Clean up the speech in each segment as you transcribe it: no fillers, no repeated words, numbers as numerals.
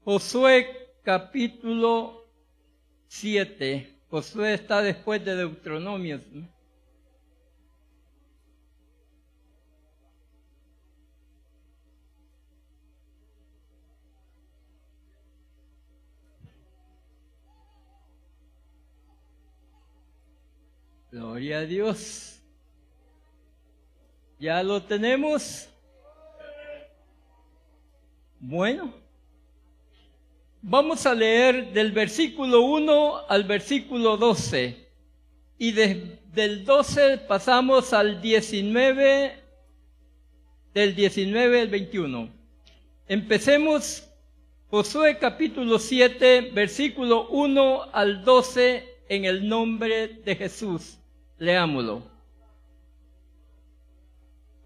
Josué capítulo 7. Josué está después de Deuteronomio, ¿no? Gloria a Dios. ¿Ya lo tenemos? Bueno, vamos a leer del versículo 1 al versículo 12. Y desde el 12 pasamos al 19, del 19 al 21. Empecemos Josué capítulo 7, versículo 1 al 12, en el nombre de Jesús. Leámoslo.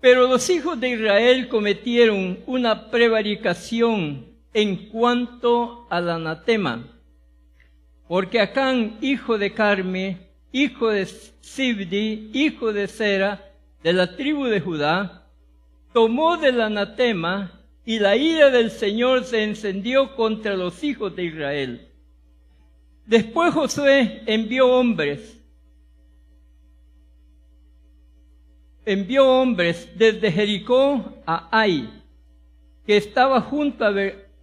Pero los hijos de Israel cometieron una prevaricación en cuanto al anatema, porque Acán, hijo de Carmi, hijo de Sibdi, hijo de Sera, de la tribu de Judá, tomó del anatema, y la ira del Señor se encendió contra los hijos de Israel. Después Josué envió hombres desde Jericó a Ai, que estaba junto a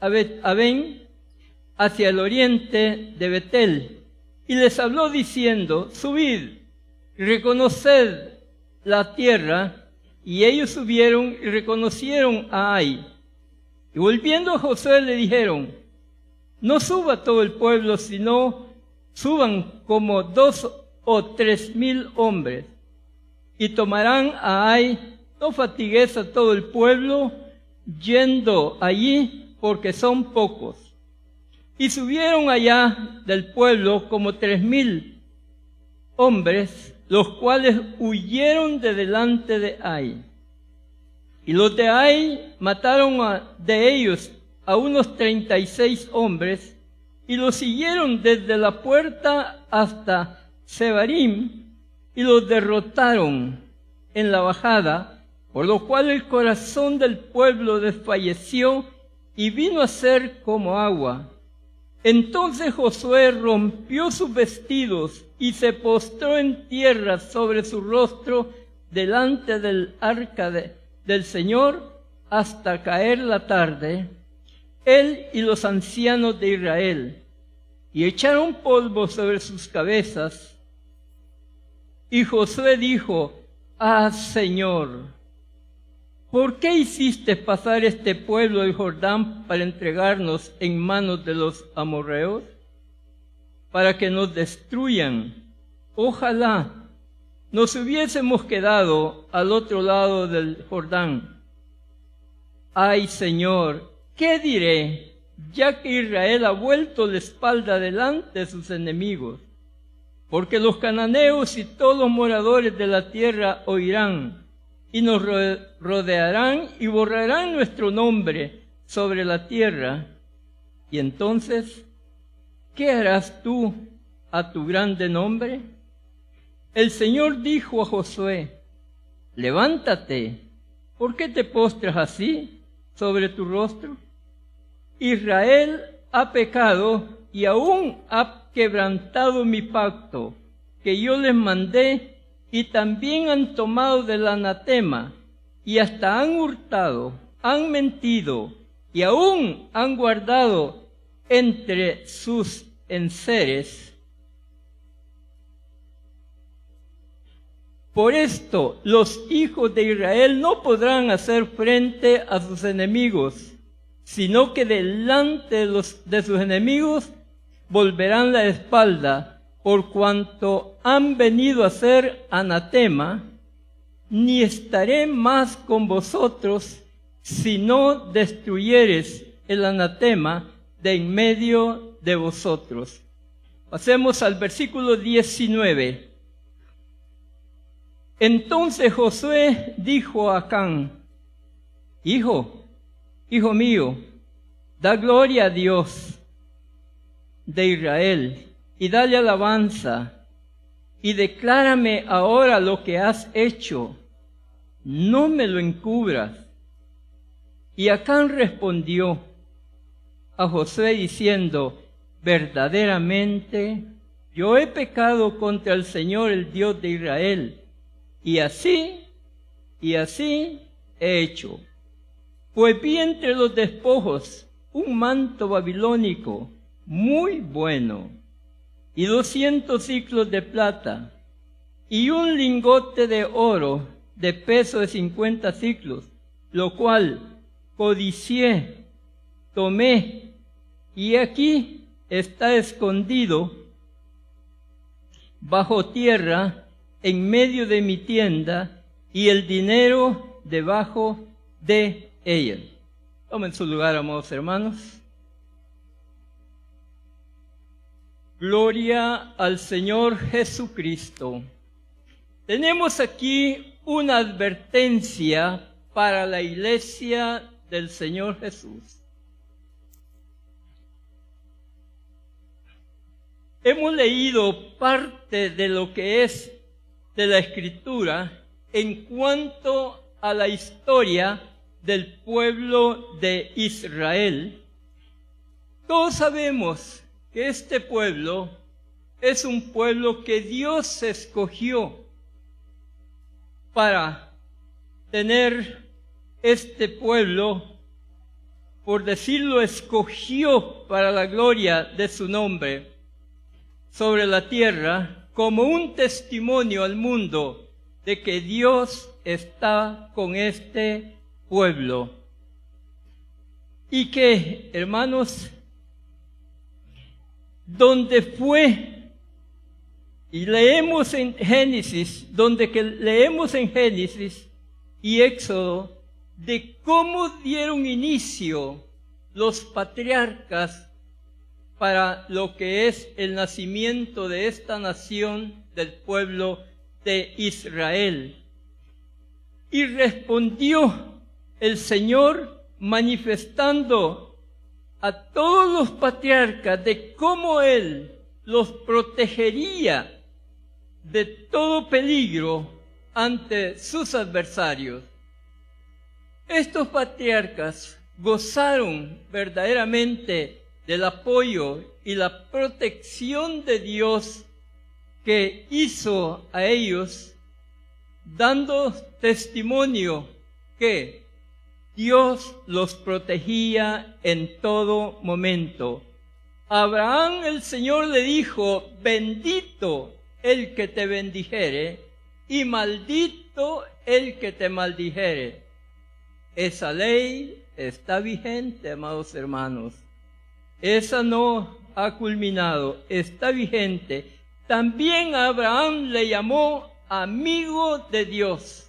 Bet-Aven, hacia el oriente de Betel, y les habló diciendo: subid, reconoced la tierra. Y ellos subieron y reconocieron a Ai. Y volviendo a Josué le dijeron: no suba todo el pueblo, sino suban como 2 o 3 mil hombres, y tomarán a Ai. No fatigues a todo el pueblo yendo allí, porque son pocos. Y subieron allá del pueblo como 3 mil hombres, los cuales huyeron de delante de Ai. Y los de Ai mataron de ellos a unos 36 hombres, y los siguieron desde la puerta hasta Sebarim, y los derrotaron en la bajada, por lo cual el corazón del pueblo desfalleció y vino a ser como agua. Entonces Josué rompió sus vestidos y se postró en tierra sobre su rostro delante del arca del Señor hasta caer la tarde, él y los ancianos de Israel, y echaron polvo sobre sus cabezas. Y Josué dijo: ah, Señor, ¿por qué hiciste pasar este pueblo del Jordán para entregarnos en manos de los amorreos, para que nos destruyan? Ojalá nos hubiésemos quedado al otro lado del Jordán. Ay, Señor, ¿qué diré, ya que Israel ha vuelto la espalda delante de sus enemigos? Porque los cananeos y todos los moradores de la tierra oirán, y nos rodearán y borrarán nuestro nombre sobre la tierra. Y entonces, ¿qué harás tú a tu grande nombre? El Señor dijo a Josué: levántate, ¿por qué te postras así sobre tu rostro? Israel ha pecado y aún ha quebrantado mi pacto que yo les mandé, y también han tomado del anatema, y hasta han hurtado, han mentido, y aún han guardado entre sus enseres. Por esto los hijos de Israel no podrán hacer frente a sus enemigos, sino que delante de sus enemigos volverán la espalda, por cuanto han venido a ser anatema. Ni estaré más con vosotros, si no destruyeres el anatema de en medio de vosotros. Pasemos al versículo 19. Entonces Josué dijo a Acán: hijo mío, da gloria a Dios de Israel, y dale alabanza, y declárame ahora lo que has hecho, no me lo encubras. Y Acán respondió: a Josué diciendo: verdaderamente yo he pecado contra el Señor, el Dios de Israel, y así he hecho. Pues vi entre los despojos un manto babilónico muy bueno, y 200 siclos de plata, y un lingote de oro de peso de 50 siclos, lo cual codicié, tomé, y aquí está escondido bajo tierra en medio de mi tienda, y el dinero debajo de ella. Tomen su lugar, amados hermanos. Gloria al Señor Jesucristo. Tenemos aquí una advertencia para la iglesia del Señor Jesús. Hemos leído parte de lo que es de la Escritura en cuanto a la historia del pueblo de Israel. Todos sabemos que este pueblo es un pueblo que Dios escogió para tener este pueblo, por decirlo, escogió para la gloria de su nombre sobre la tierra, como un testimonio al mundo de que Dios está con este pueblo. Y que, hermanos, donde fue, y leemos en Génesis, leemos en Génesis y Éxodo, de cómo dieron inicio los patriarcas para lo que es el nacimiento de esta nación del pueblo de Israel. Y respondió el Señor manifestando a todos los patriarcas de cómo Él los protegería de todo peligro ante sus adversarios. Estos patriarcas gozaron verdaderamente del apoyo y la protección de Dios, que hizo a ellos, dando testimonio que Dios los protegía en todo momento. A Abraham el Señor le dijo: bendito el que te bendijere y maldito el que te maldijere. Esa ley está vigente, amados hermanos. Esa no ha culminado, está vigente. También a Abraham le llamó amigo de Dios,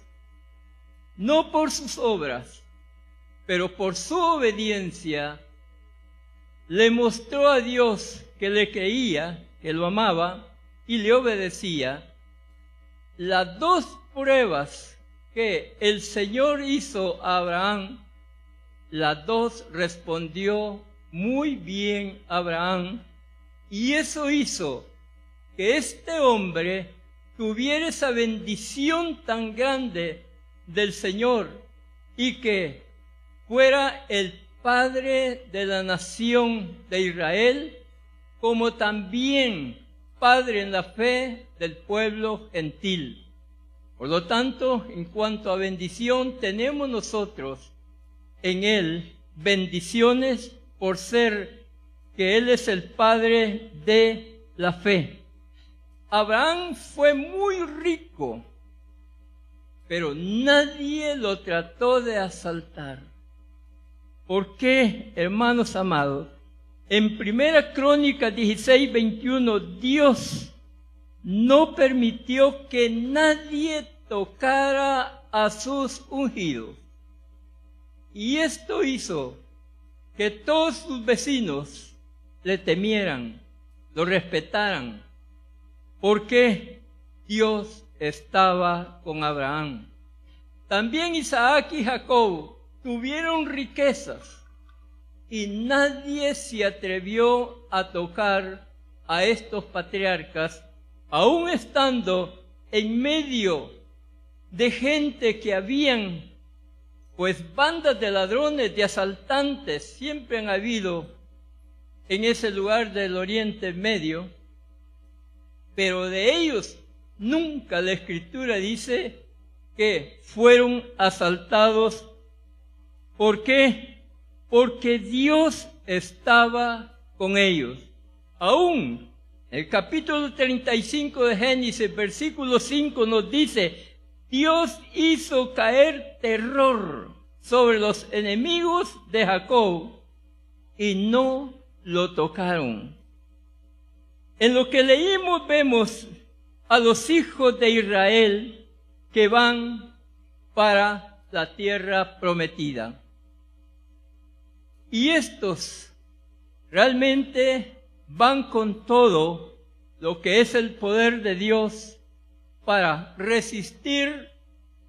no por sus obras, pero por su obediencia. Le mostró a Dios que le creía, que lo amaba y le obedecía. Las dos pruebas que el Señor hizo a Abraham, las dos respondió muy bien Abraham, y eso hizo que este hombre tuviera esa bendición tan grande del Señor, y que fuera el padre de la nación de Israel, como también padre en la fe del pueblo gentil. Por lo tanto, en cuanto a bendición, tenemos nosotros en él bendiciones por ser que él es el padre de la fe. Abraham fue muy rico, pero nadie lo trató de asaltar. ¿Por qué, hermanos amados? En 1 Crónicas 16:21, Dios no permitió que nadie tocara a sus ungidos. Y esto hizo que todos sus vecinos le temieran, lo respetaran, porque Dios estaba con Abraham. También Isaac y Jacob tuvieron riquezas, y nadie se atrevió a tocar a estos patriarcas, aun estando en medio de gente que habían, pues bandas de ladrones, de asaltantes, siempre han habido en ese lugar del Oriente Medio, pero de ellos nunca la Escritura dice que fueron asaltados. ¿Por qué? Porque Dios estaba con ellos. Aún el capítulo 35 de Génesis, versículo 5 nos dice, Dios hizo caer terror sobre los enemigos de Jacob y no lo tocaron. En lo que leímos vemos a los hijos de Israel que van para la tierra prometida. Y estos realmente van con todo lo que es el poder de Dios para resistir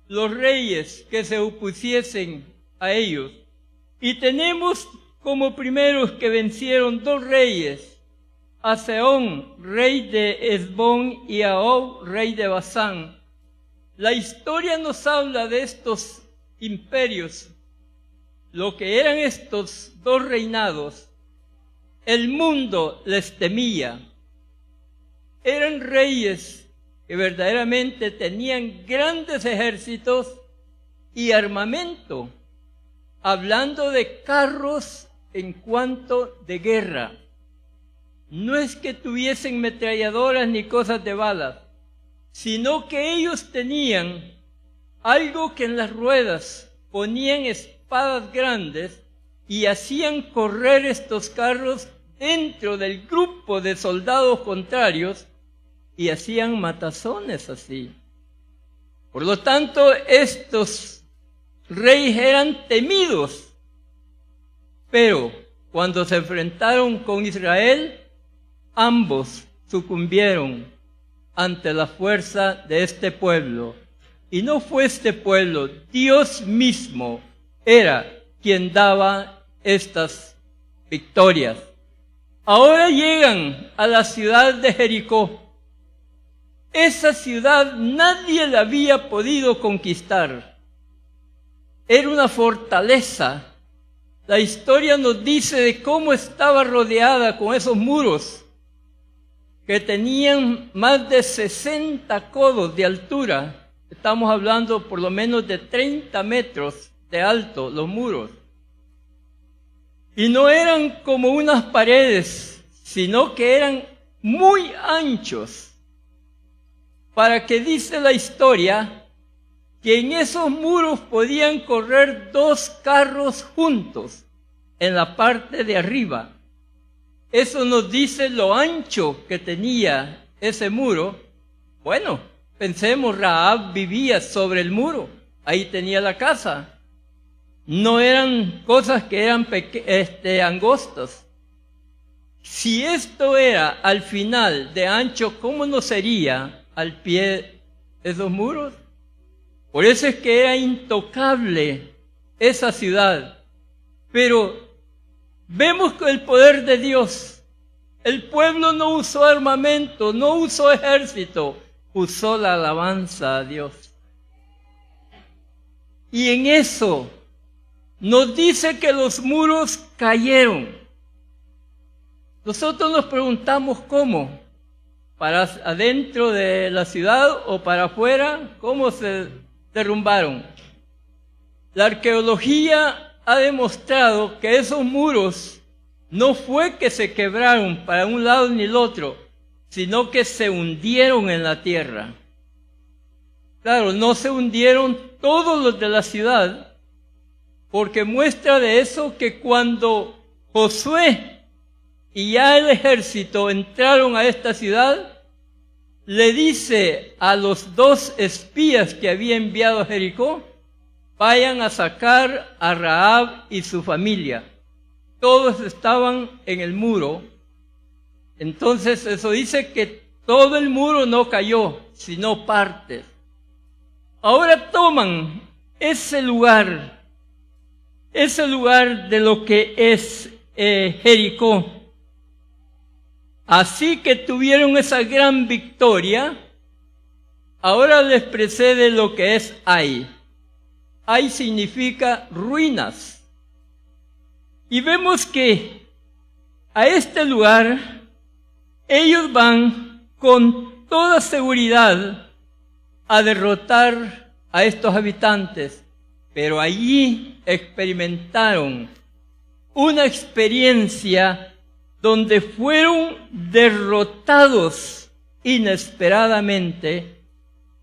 los reyes que se opusiesen a ellos. Y tenemos como primeros que vencieron dos reyes, a Sehón, rey de Hesbón, y a Og, rey de Basán. La historia nos habla de estos imperios, lo que eran estos dos reinados. El mundo les temía. Eran reyes que verdaderamente tenían grandes ejércitos y armamento, hablando de carros en cuanto de guerra. No es que tuviesen metralladoras ni cosas de balas, sino que ellos tenían algo que en las ruedas ponían espadas grandes y hacían correr estos carros dentro del grupo de soldados contrarios y hacían matazones así. Por lo tanto, estos reyes eran temidos, pero cuando se enfrentaron con Israel, ambos sucumbieron ante la fuerza de este pueblo. Y no fue este pueblo, Dios mismo era quien daba estas victorias. Ahora llegan a la ciudad de Jericó. Esa ciudad nadie la había podido conquistar. Era una fortaleza. La historia nos dice de cómo estaba rodeada con esos muros que tenían más de 60 codos de altura. Estamos hablando por lo menos de 30 metros de alto los muros. Y no eran como unas paredes, sino que eran muy anchos. Para que dice la historia que en esos muros podían correr 2 carros juntos en la parte de arriba. Eso nos dice lo ancho que tenía ese muro. Bueno, pensemos, Rahab vivía sobre el muro, ahí tenía la casa. No eran cosas que eran angostas. Si esto era al final de ancho, ¿cómo no sería al pie de esos muros? Por eso es que era intocable esa ciudad. Pero vemos con el poder de Dios. El pueblo no usó armamento, no usó ejército, usó la alabanza a Dios. Y en eso nos dice que los muros cayeron. Nosotros nos preguntamos cómo. ¿Para adentro de la ciudad o para afuera? ¿Cómo se derrumbaron? La arqueología ha demostrado que esos muros no fue que se quebraron para un lado ni el otro, sino que se hundieron en la tierra. Claro, no se hundieron todos los de la ciudad, porque muestra de eso que cuando Josué y ya el ejército entraron a esta ciudad, le dice a los 2 espías que había enviado a Jericó, vayan a sacar a Rahab y su familia. Todos estaban en el muro. Entonces eso dice que todo el muro no cayó, sino partes. Ahora toman ese lugar de lo que es Jericó. Así que tuvieron esa gran victoria. Ahora les precede lo que es Ai. Ai significa ruinas. Y vemos que a este lugar, ellos van con toda seguridad a derrotar a estos habitantes, pero allí experimentaron una experiencia donde fueron derrotados inesperadamente,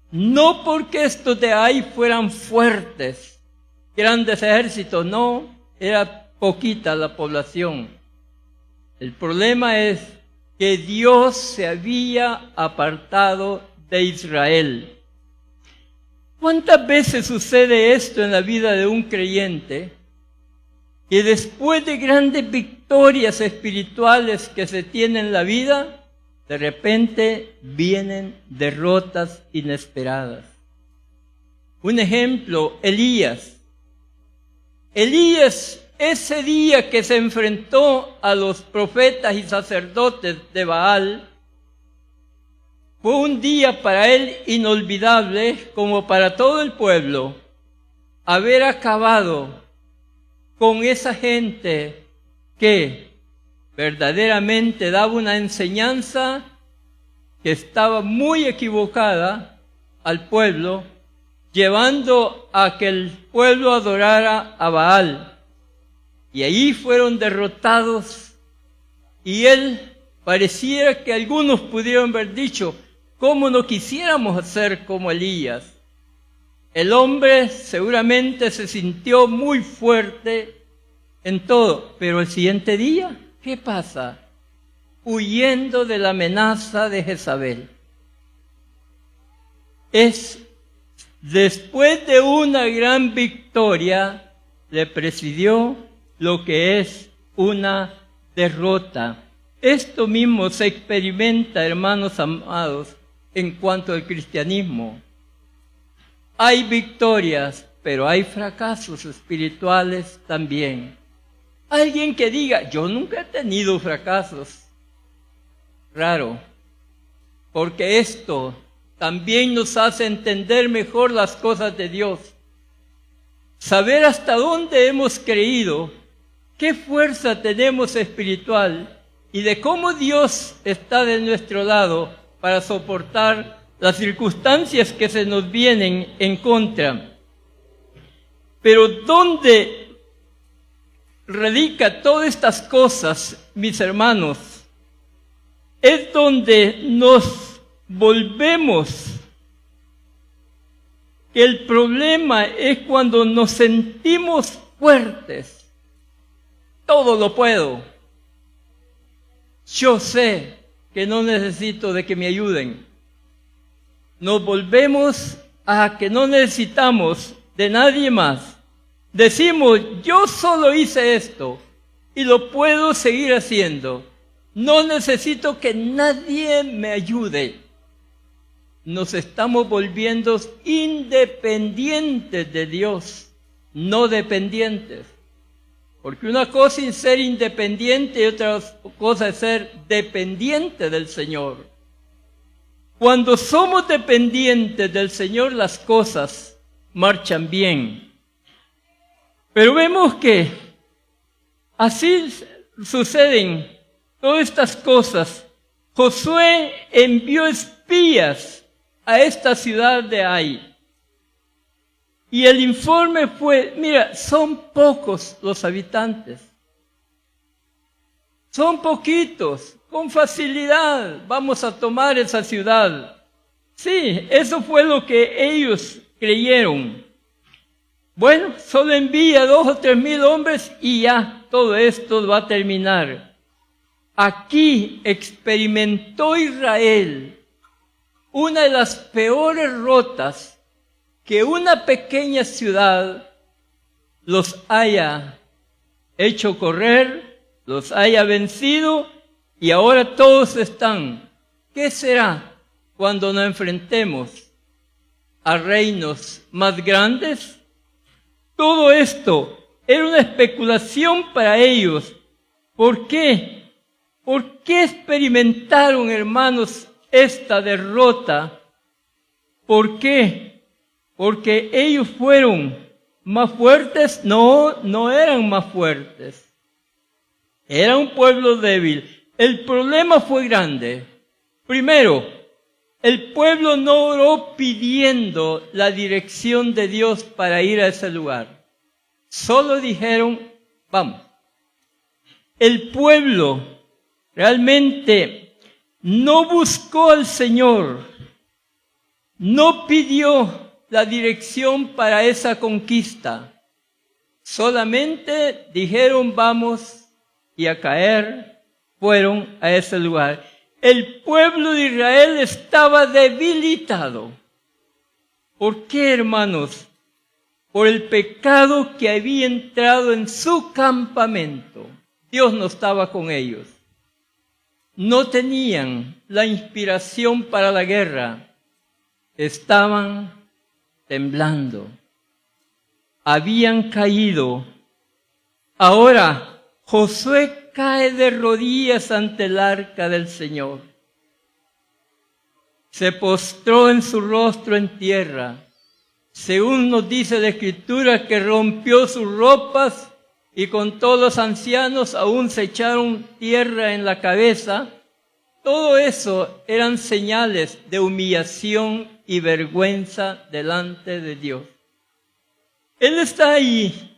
no porque estos de ahí fueran fuertes, grandes ejércitos, no, era poquita la población. El problema es que Dios se había apartado de Israel. ¿Cuántas veces sucede esto en la vida de un creyente? Que después de grandes victorias espirituales que se tienen en la vida, de repente vienen derrotas inesperadas. Un ejemplo, Elías. Elías, ese día que se enfrentó a los profetas y sacerdotes de Baal, fue un día para él inolvidable, como para todo el pueblo, haber acabado con esa gente que verdaderamente daba una enseñanza que estaba muy equivocada al pueblo, llevando a que el pueblo adorara a Baal. Y ahí fueron derrotados, y él pareciera que algunos pudieron haber dicho, ¿cómo no quisiéramos ser como Elías? El hombre seguramente se sintió muy fuerte en todo, pero el siguiente día, ¿qué pasa? Huyendo de la amenaza de Jezabel. Después de una gran victoria, le presidió lo que es una derrota. Esto mismo se experimenta, hermanos amados, en cuanto al cristianismo. Hay victorias, pero hay fracasos espirituales también. Alguien que diga, yo nunca he tenido fracasos. Raro, porque esto también nos hace entender mejor las cosas de Dios. Saber hasta dónde hemos creído, qué fuerza tenemos espiritual y de cómo Dios está de nuestro lado para soportar las circunstancias que se nos vienen en contra. Pero ¿dónde radica todas estas cosas, mis hermanos? Es donde nos volvemos. Que el problema es cuando nos sentimos fuertes. Todo lo puedo. Yo sé que no necesito de que me ayuden. Nos volvemos a que no necesitamos de nadie más. Decimos, yo solo hice esto y lo puedo seguir haciendo. No necesito que nadie me ayude. Nos estamos volviendo independientes de Dios, no dependientes. Porque una cosa es ser independiente y otra cosa es ser dependiente del Señor. Cuando somos dependientes del Señor, las cosas marchan bien. Pero vemos que así suceden todas estas cosas. Josué envió espías a esta ciudad de Ai. Y el informe fue, mira, son pocos los habitantes. Son poquitos, con facilidad vamos a tomar esa ciudad. Sí, eso fue lo que ellos creyeron. Bueno, solo envía 2,000 o 3,000 hombres y ya todo esto va a terminar. Aquí experimentó Israel una de las peores derrotas, que una pequeña ciudad los haya hecho correr, los haya vencido y ahora todos están. ¿Qué será cuando nos enfrentemos a reinos más grandes? Todo esto era una especulación para ellos. ¿Por qué? ¿Por qué experimentaron, hermanos, esta derrota? ¿Por qué? ¿Porque ellos fueron más fuertes? No, no eran más fuertes. Era un pueblo débil. El problema fue grande. Primero, el pueblo no oró pidiendo la dirección de Dios para ir a ese lugar. Solo dijeron, vamos. El pueblo realmente no buscó al Señor, no pidió la dirección para esa conquista. Solamente dijeron, vamos, y a caer fueron a ese lugar. El pueblo de Israel estaba debilitado. ¿Por qué, hermanos? Por el pecado que había entrado en su campamento. Dios no estaba con ellos. No tenían la inspiración para la guerra. Estaban temblando. Habían caído. Ahora, Josué cae de rodillas ante el arca del Señor. Se postró en su rostro en tierra. Según nos dice la Escritura, que rompió sus ropas y con todos los ancianos aún se echaron tierra en la cabeza. Todo eso eran señales de humillación y vergüenza delante de Dios. Él está ahí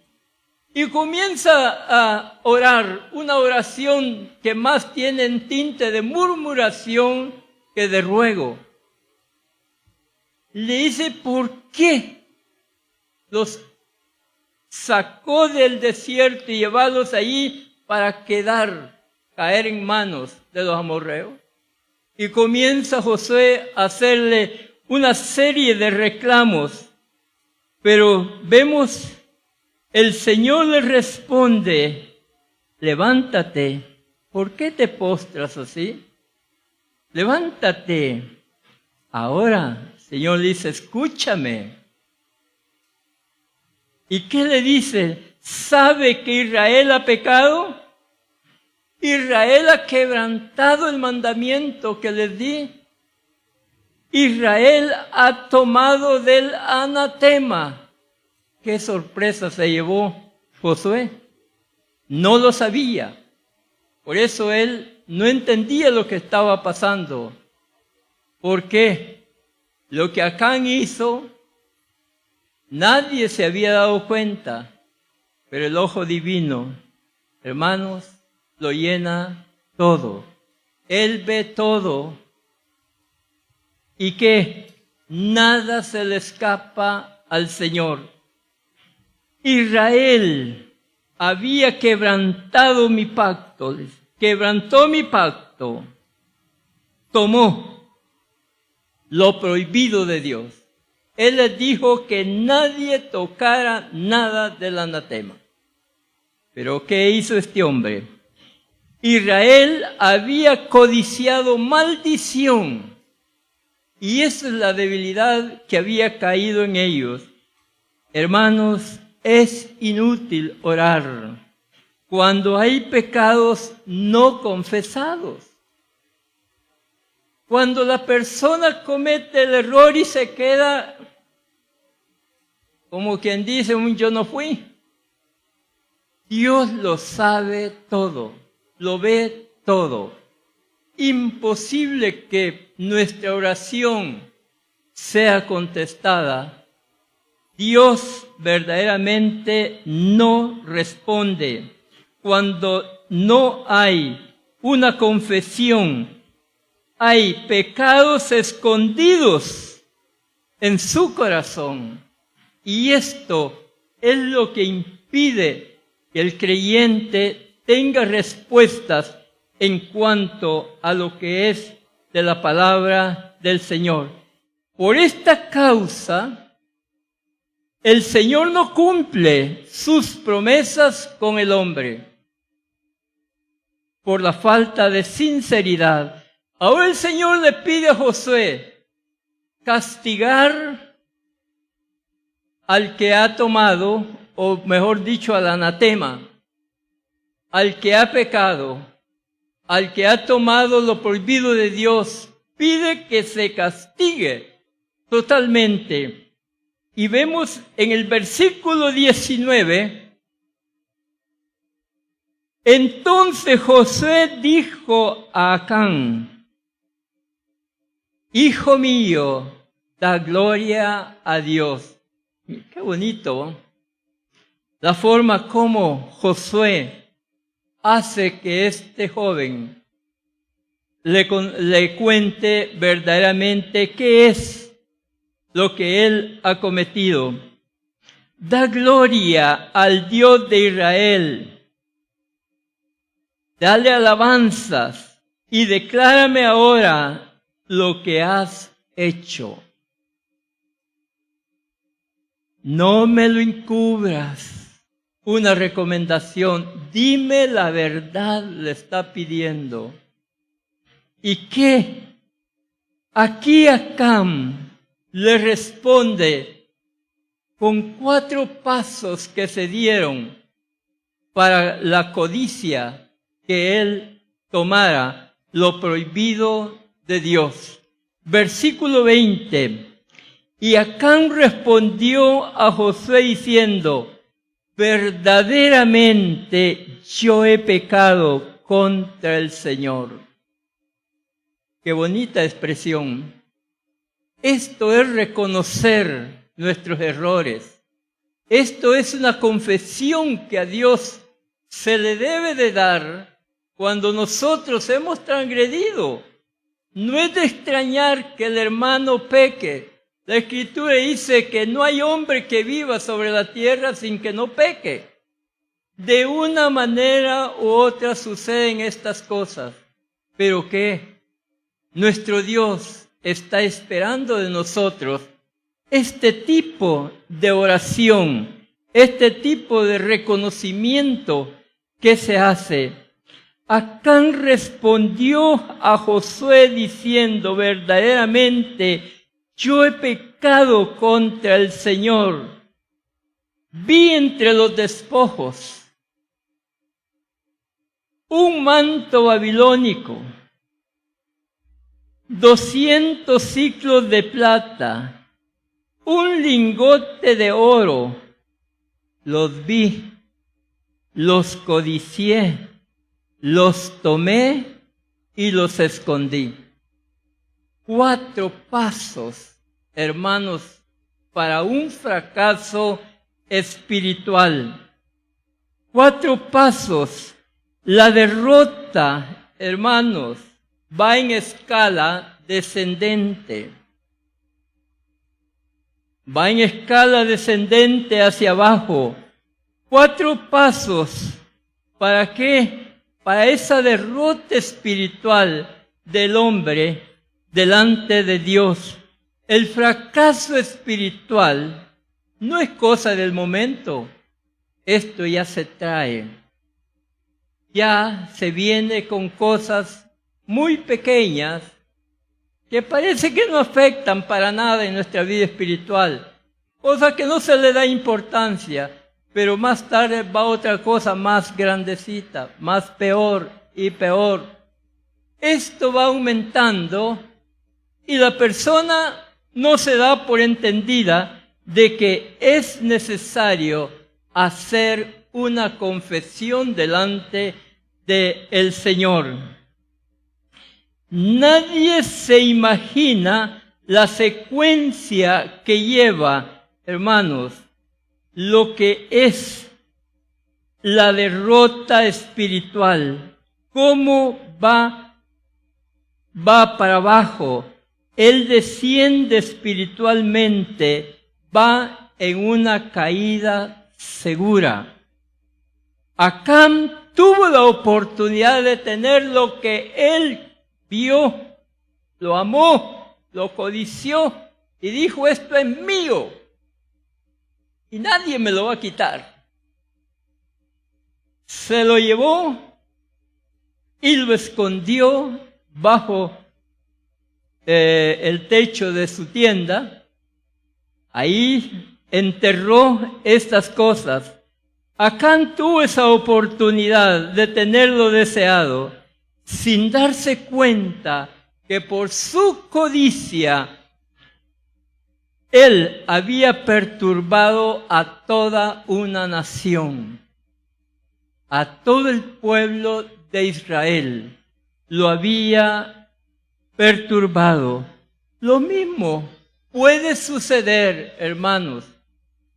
y comienza a orar, una oración que más tiene en tinte de murmuración que de ruego. Le dice, ¿por qué los sacó del desierto y llevarlos allí para caer en manos de los amorreos? Y comienza Josué a hacerle una serie de reclamos, pero vemos, el Señor le responde, levántate, ¿por qué te postras así? Levántate. Ahora, el Señor le dice, escúchame. ¿Y qué le dice? ¿Sabe que Israel ha pecado? Israel ha quebrantado el mandamiento que les di. Israel ha tomado del anatema. Qué sorpresa se llevó Josué. No lo sabía. Por eso él no entendía lo que estaba pasando. ¿Por qué? Lo que Acán hizo, nadie se había dado cuenta. Pero el ojo divino, hermanos, lo llena todo. Él ve todo. Y que nada se le escapa al Señor. Israel había quebrantado mi pacto, quebrantó mi pacto, tomó lo prohibido de Dios. Él les dijo que nadie tocara nada del anatema. Pero ¿qué hizo este hombre? Israel había codiciado maldición. Y esa es la debilidad que había caído en ellos. Hermanos, es inútil orar cuando hay pecados no confesados. Cuando la persona comete el error y se queda, como quien dice, un yo no fui. Dios lo sabe todo, lo ve todo. Imposible que nuestra oración sea contestada. Dios verdaderamente no responde cuando no hay una confesión. Hay pecados escondidos en su corazón. Y esto es lo que impide que el creyente tenga respuestas en cuanto a lo que es de la palabra del Señor. Por esta causa, el Señor no cumple sus promesas con el hombre por la falta de sinceridad. Ahora el Señor le pide a Josué castigar al que ha tomado, o mejor dicho, al anatema, al que ha pecado, al que ha tomado lo prohibido de Dios. Pide que se castigue totalmente. Y vemos en el versículo 19, Entonces Josué dijo a Acán: hijo mío, da gloria a Dios. Qué bonito, ¿eh? La forma como Josué hace que este joven le cuente verdaderamente qué es lo que él ha cometido. Da gloria al Dios de Israel. Dale alabanzas y declárame ahora lo que has hecho. No me lo encubras. Una recomendación, dime la verdad, le está pidiendo. ¿Y qué? Aquí Acán le responde con 4 pasos que se dieron para la codicia que él tomara lo prohibido de Dios. Versículo 20. Y Acán respondió a Josué diciendo: verdaderamente yo he pecado contra el Señor. Qué bonita expresión. Esto es reconocer nuestros errores. Esto es una confesión que a Dios se le debe de dar cuando nosotros hemos transgredido. No es de extrañar que el hermano peque. La Escritura dice que no hay hombre que viva sobre la tierra sin que no peque. De una manera u otra suceden estas cosas. ¿Pero qué? Nuestro Dios está esperando de nosotros este tipo de oración, este tipo de reconocimiento que se hace. Acán respondió a Josué diciendo: verdaderamente yo he pecado contra el Señor. Vi entre los despojos un manto babilónico, 200 siclos de plata, un lingote de oro. Los vi, los codicié, los tomé y los escondí. 4 pasos, hermanos, para un fracaso espiritual. 4 pasos. La derrota, hermanos, va en escala descendente. Va en escala descendente hacia abajo. 4 pasos. ¿Para qué? Para esa derrota espiritual del hombre delante de Dios. El fracaso espiritual no es cosa del momento. Esto ya se trae. Ya se viene con cosas muy pequeñas que parece que no afectan para nada en nuestra vida espiritual. Cosas que no se le da importancia, pero más tarde va otra cosa más grandecita, más peor y peor. Esto va aumentando y la persona no se da por entendida de que es necesario hacer una confesión delante del Señor. Nadie se imagina la secuencia que lleva, hermanos, lo que es la derrota espiritual. ¿Cómo va para abajo? Él desciende espiritualmente, va en una caída segura. Acán tuvo la oportunidad de tener lo que él vio, lo amó, lo codició y dijo: esto es mío y nadie me lo va a quitar. Se lo llevó y lo escondió bajo el techo de su tienda. Ahí enterró estas cosas. Acán tuvo esa oportunidad de tenerlo deseado, sin darse cuenta que por su codicia él había perturbado a toda una nación. a todo el pueblo de Israel lo había perturbado. Lo mismo puede suceder, hermanos,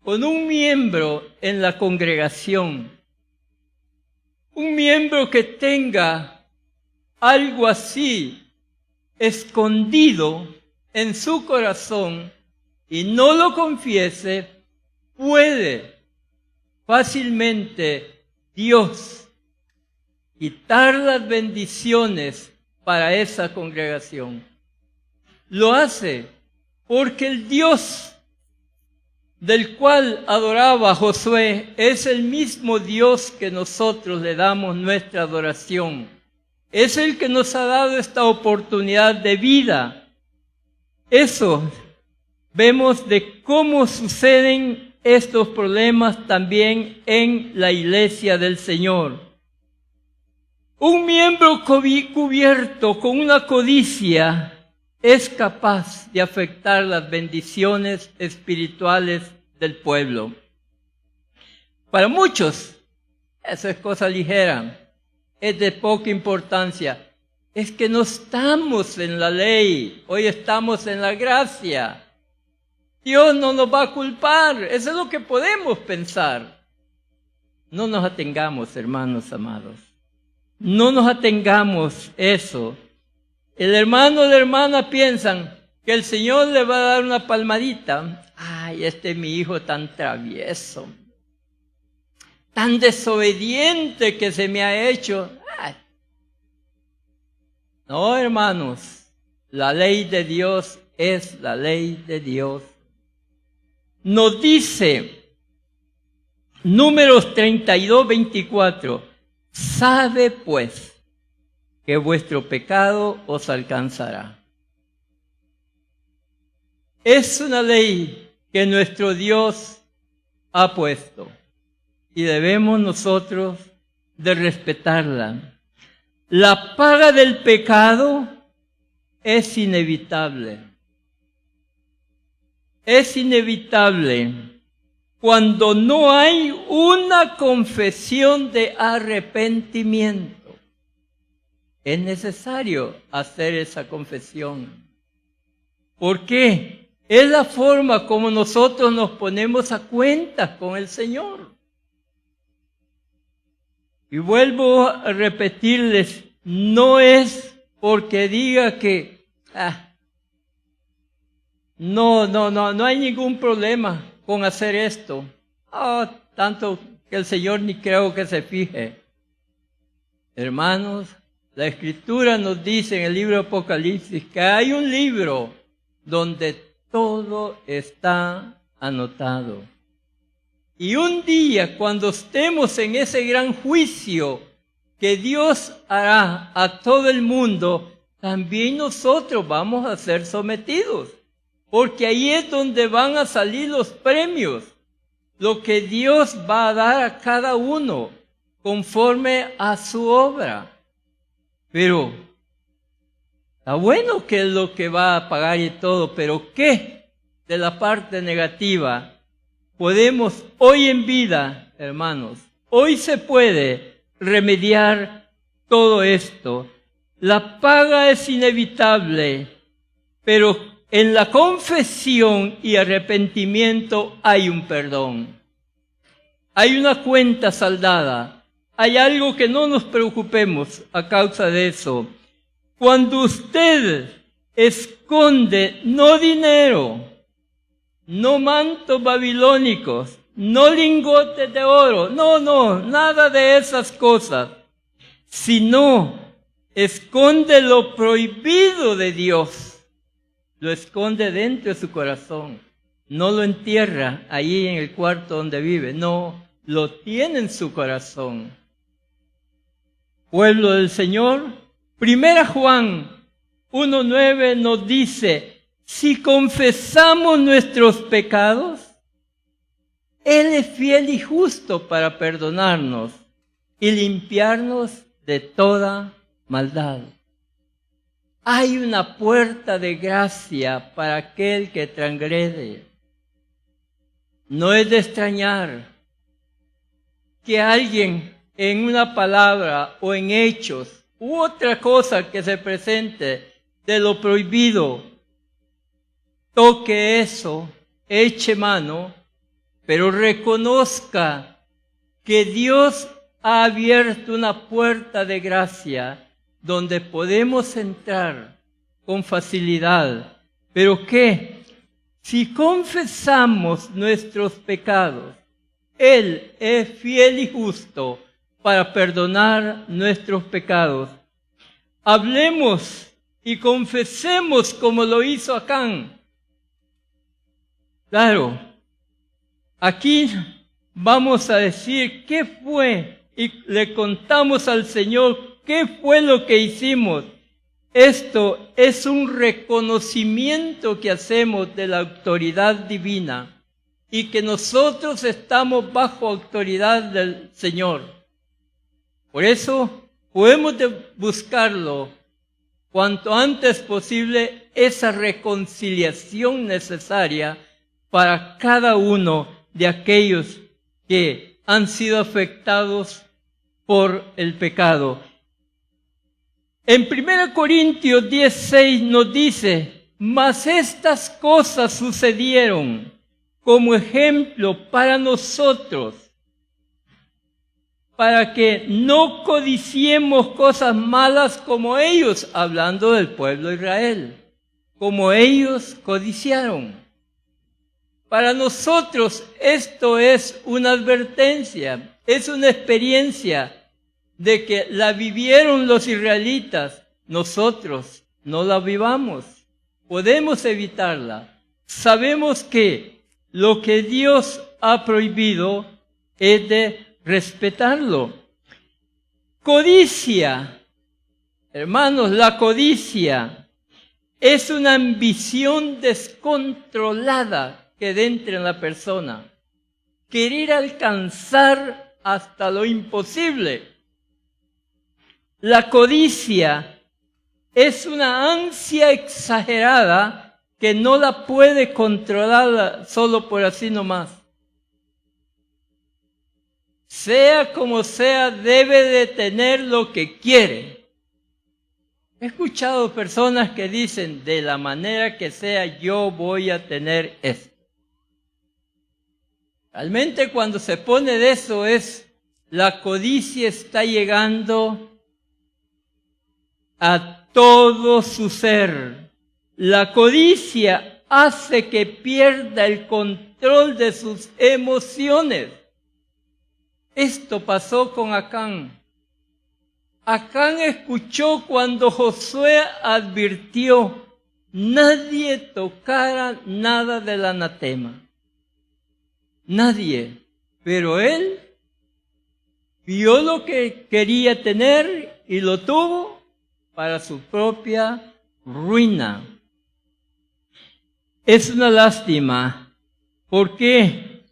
con un miembro en la congregación. Un miembro que tenga algo así escondido en su corazón y no lo confiese, puede fácilmente Dios quitar las bendiciones para esa congregación. Lo hace porque el Dios del cual adoraba Josué es el mismo Dios que nosotros le damos nuestra adoración. Es el que nos ha dado esta oportunidad de vida. Eso vemos de cómo suceden estos problemas también en la iglesia del Señor. Un miembro cubierto con una codicia es capaz de afectar las bendiciones espirituales del pueblo. Para muchos, eso es cosa ligera, es de poca importancia. Es que no estamos en la ley, hoy estamos en la gracia. Dios no nos va a culpar, eso es lo que podemos pensar. No nos atengamos, hermanos amados. No nos atengamos eso. El hermano o la hermana piensan que el Señor le va a dar una palmadita. Ay, este es mi hijo tan travieso, tan desobediente que se me ha hecho. Ay. No, hermanos, la ley de Dios es la ley de Dios. Nos dice Números 32, 24, sabe pues que vuestro pecado os alcanzará. Es una ley que nuestro Dios ha puesto y debemos nosotros de respetarla. La paga del pecado es inevitable. Es inevitable cuando no hay una confesión de arrepentimiento. Es necesario hacer esa confesión. ¿Por qué? Es la forma como nosotros nos ponemos a cuentas con el Señor. Y vuelvo a repetirles, no es porque diga que no hay ningún problema con hacer esto. Tanto que el Señor ni creo que se fije. Hermanos, la Escritura nos dice en el libro de Apocalipsis que hay un libro donde todo está anotado. Y un día, cuando estemos en ese gran juicio que Dios hará a todo el mundo, también nosotros vamos a ser sometidos. Porque ahí es donde van a salir los premios, lo que Dios va a dar a cada uno conforme a su obra. Pero está bueno que es lo que va a pagar y todo, pero ¿qué de la parte negativa? Podemos hoy en vida, hermanos, hoy se puede remediar todo esto. La paga es inevitable, pero en la confesión y arrepentimiento hay un perdón. Hay una cuenta saldada. Hay algo que no nos preocupemos a causa de eso. Cuando usted esconde no dinero, no mantos babilónicos, no lingotes de oro, nada de esas cosas, sino esconde lo prohibido de Dios, lo esconde dentro de su corazón, no lo entierra ahí en el cuarto donde vive, no, lo tiene en su corazón. Pueblo del Señor, 1 Juan 1:9 nos dice, si confesamos nuestros pecados, Él es fiel y justo para perdonarnos y limpiarnos de toda maldad. Hay una puerta de gracia para aquel que transgrede. No es de extrañar que alguien en una palabra o en hechos u otra cosa que se presente de lo prohibido, toque eso, eche mano, pero reconozca que Dios ha abierto una puerta de gracia donde podemos entrar con facilidad. ¿Pero qué? Si confesamos nuestros pecados, Él es fiel y justo para perdonar nuestros pecados. Hablemos y confesemos como lo hizo Acán. Claro, aquí vamos a decir qué fue y le contamos al Señor qué fue lo que hicimos. Esto es un reconocimiento que hacemos de la autoridad divina y que nosotros estamos bajo autoridad del Señor. Por eso podemos buscarlo cuanto antes posible, esa reconciliación necesaria para cada uno de aquellos que han sido afectados por el pecado. En 1 Corintios 10:6 nos dice: mas estas cosas sucedieron como ejemplo para nosotros, para que no codiciemos cosas malas como ellos, hablando del pueblo de Israel, como ellos codiciaron. Para nosotros esto es una advertencia, es una experiencia de que la vivieron los israelitas, nosotros no la vivamos, podemos evitarla. Sabemos que lo que Dios ha prohibido es de respetarlo. Codicia, hermanos, la codicia es una ambición descontrolada que entra en la persona. Querer alcanzar hasta lo imposible. La codicia es una ansia exagerada que no la puede controlar solo por así nomás. Sea como sea, debe de tener lo que quiere. He escuchado personas que dicen, de la manera que sea, yo voy a tener esto. Realmente cuando se pone de eso la codicia está llegando a todo su ser. La codicia hace que pierda el control de sus emociones. Esto pasó con Acán. Acán escuchó cuando Josué advirtió: nadie tocara nada del anatema. Nadie. Pero él vio lo que quería tener y lo tuvo para su propia ruina. Es una lástima porque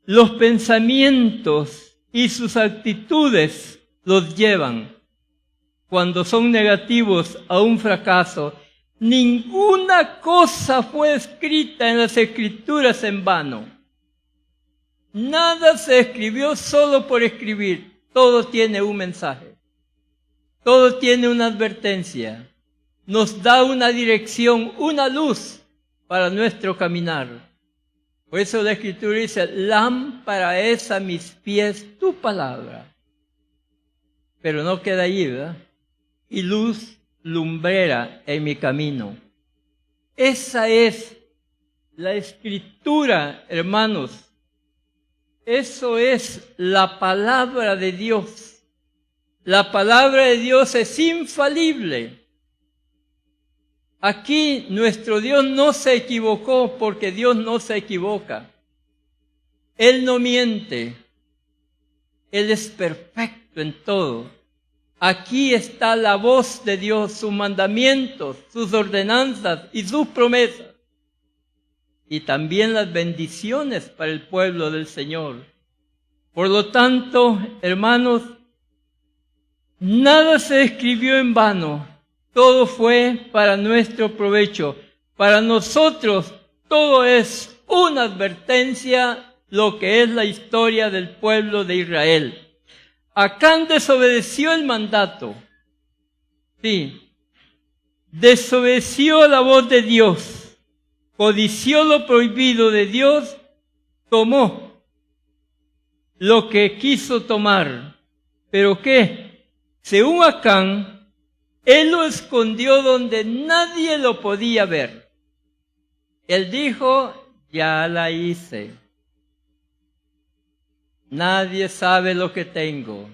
los pensamientos y sus actitudes los llevan, cuando son negativos, a un fracaso. Ninguna cosa fue escrita en las Escrituras en vano. Nada se escribió solo por escribir. Todo tiene un mensaje. Todo tiene una advertencia. Nos da una dirección, una luz para nuestro caminar. Por eso la Escritura dice: lámpara es a mis pies tu palabra. Pero no queda allí, ¿verdad? Y luz lumbrera en mi camino. Esa es la Escritura, hermanos. Eso es la palabra de Dios. La palabra de Dios es infalible. Aquí nuestro Dios no se equivocó, porque Dios no se equivoca. Él no miente. Él es perfecto en todo. Aquí está la voz de Dios, sus mandamientos, sus ordenanzas y sus promesas. Y también las bendiciones para el pueblo del Señor. Por lo tanto, hermanos, nada se escribió en vano. Todo fue para nuestro provecho. Para nosotros todo es una advertencia, lo que es la historia del pueblo de Israel. Acán desobedeció el mandato. Sí. Desobedeció la voz de Dios. Codició lo prohibido de Dios. Tomó lo que quiso tomar. ¿Pero qué? Según Acán, él lo escondió donde nadie lo podía ver. Él dijo, ya la hice. Nadie sabe lo que tengo.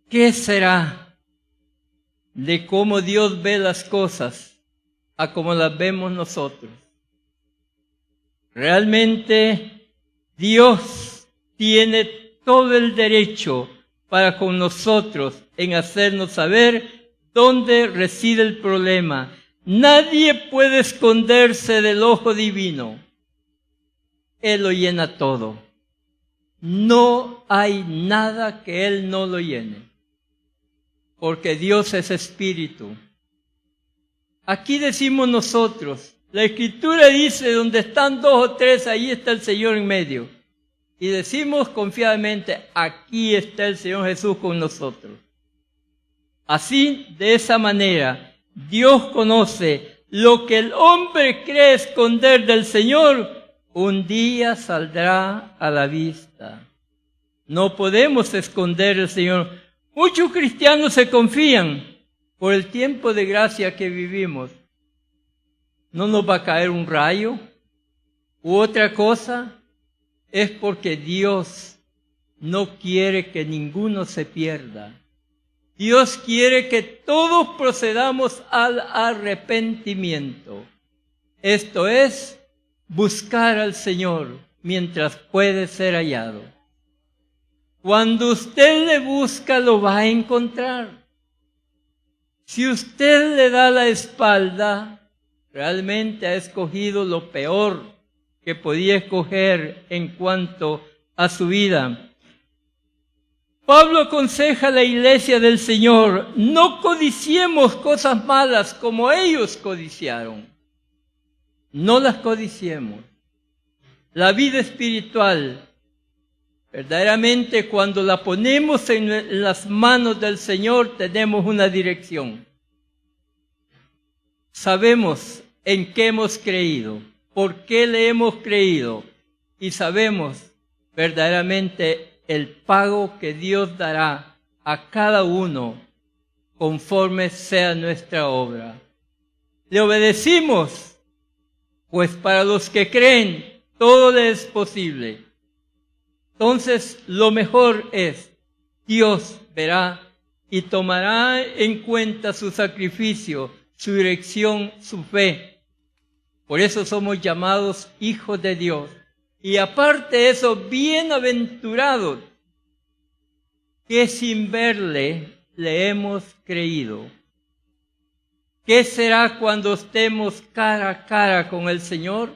¿Qué será de cómo Dios ve las cosas a como las vemos nosotros? Realmente Dios tiene todo el derecho para con nosotros en hacernos saber dónde reside el problema. Nadie puede esconderse del ojo divino. Él lo llena todo. No hay nada que Él no lo llene. Porque Dios es espíritu. Aquí decimos nosotros, la Escritura dice, donde están dos o tres, ahí está el Señor en medio. Y decimos confiadamente, aquí está el Señor Jesús con nosotros. Así, de esa manera, Dios conoce lo que el hombre cree esconder del Señor, un día saldrá a la vista. No podemos esconder al Señor. Muchos cristianos se confían por el tiempo de gracia que vivimos. ¿No nos va a caer un rayo u otra cosa? Es porque Dios no quiere que ninguno se pierda. Dios quiere que todos procedamos al arrepentimiento. Esto es, buscar al Señor mientras puede ser hallado. Cuando usted le busca, lo va a encontrar. Si usted le da la espalda, realmente ha escogido lo peor que podía escoger en cuanto a su vida. Pablo aconseja a la iglesia del Señor, no codiciemos cosas malas como ellos codiciaron. No las codiciemos. La vida espiritual, verdaderamente cuando la ponemos en las manos del Señor, tenemos una dirección. Sabemos en qué hemos creído, por qué le hemos creído, y sabemos verdaderamente el pago que Dios dará a cada uno conforme sea nuestra obra. Le obedecimos. Pues para los que creen, todo les es posible. Entonces, lo mejor es, Dios verá y tomará en cuenta su sacrificio, su dirección, su fe. Por eso somos llamados hijos de Dios. Y aparte de eso, bienaventurados, que sin verle le hemos creído. ¿Qué será cuando estemos cara a cara con el Señor?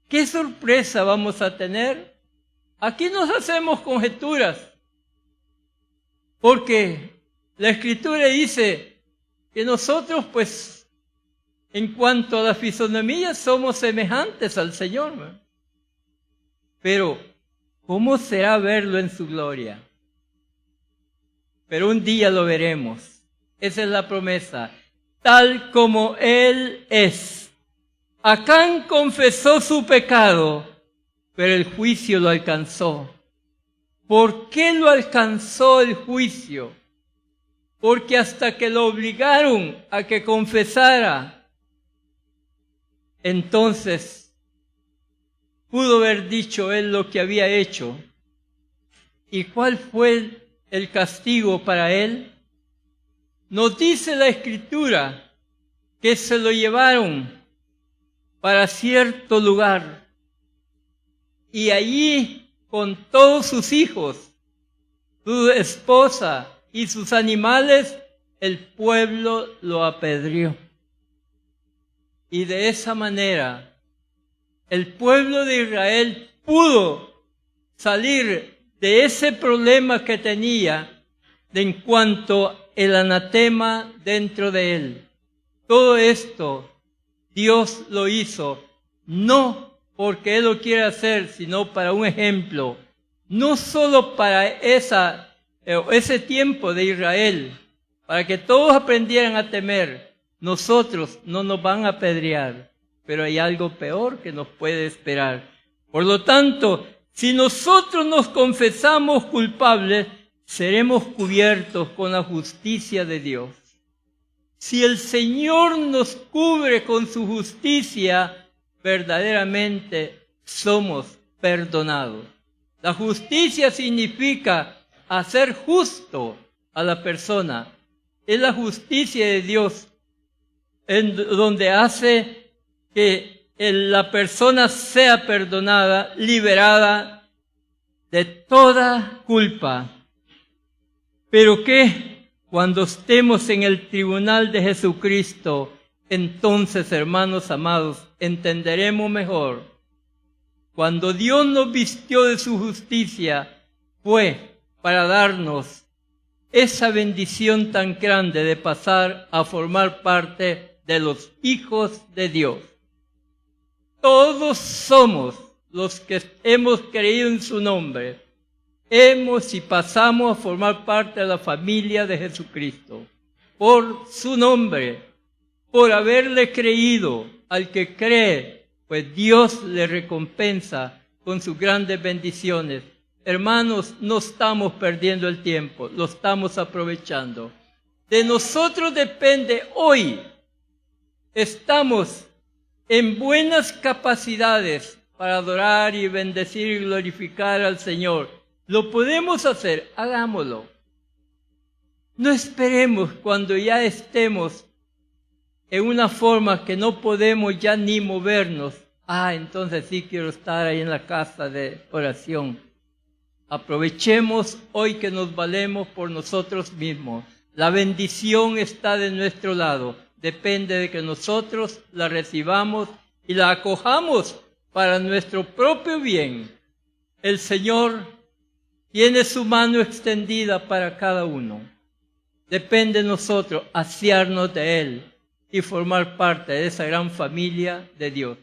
¿Qué sorpresa vamos a tener? Aquí nos hacemos conjeturas, porque la Escritura dice que nosotros, pues, en cuanto a la fisonomía, somos semejantes al Señor, ¿no? Pero, ¿cómo será verlo en su gloria? Pero un día lo veremos. Esa es la promesa. Tal como Él es. Acán confesó su pecado, pero el juicio lo alcanzó. ¿Por qué lo alcanzó el juicio? Porque hasta que lo obligaron a que confesara, entonces pudo haber dicho él lo que había hecho. ¿Y cuál fue el castigo para él? Nos dice la Escritura que se lo llevaron para cierto lugar y allí con todos sus hijos, su esposa y sus animales, el pueblo lo apedreó. Y de esa manera el pueblo de Israel pudo salir de ese problema que tenía en cuanto el anatema dentro de él. Todo esto Dios lo hizo, no porque Él lo quiera hacer, sino para un ejemplo. no solo para ese tiempo de Israel, para que todos aprendieran a temer. Nosotros no nos van a apedrear, pero hay algo peor que nos puede esperar. Por lo tanto, si nosotros nos confesamos culpables, seremos cubiertos con la justicia de Dios. Si el Señor nos cubre con su justicia, verdaderamente somos perdonados. La justicia significa hacer justo a la persona. Es la justicia de Dios en donde hace que la persona sea perdonada, liberada de toda culpa. Pero que cuando estemos en el tribunal de Jesucristo, entonces, hermanos amados, entenderemos mejor. Cuando Dios nos vistió de su justicia, fue para darnos esa bendición tan grande de pasar a formar parte de los hijos de Dios. Todos somos los que hemos creído en su nombre. Hemos y pasamos a formar parte de la familia de Jesucristo. Por su nombre, por haberle creído. Al que cree, pues Dios le recompensa con sus grandes bendiciones. Hermanos, no estamos perdiendo el tiempo, lo estamos aprovechando. De nosotros depende hoy. Estamos en buenas capacidades para adorar y bendecir y glorificar al Señor. Lo podemos hacer, hagámoslo. No esperemos cuando ya estemos en una forma que no podemos ya ni movernos. Entonces sí quiero estar ahí en la casa de oración. Aprovechemos hoy que nos valemos por nosotros mismos. La bendición está de nuestro lado. Depende de que nosotros la recibamos y la acojamos para nuestro propio bien. El Señor tiene su mano extendida para cada uno. Depende de nosotros asearnos de Él y formar parte de esa gran familia de Dios.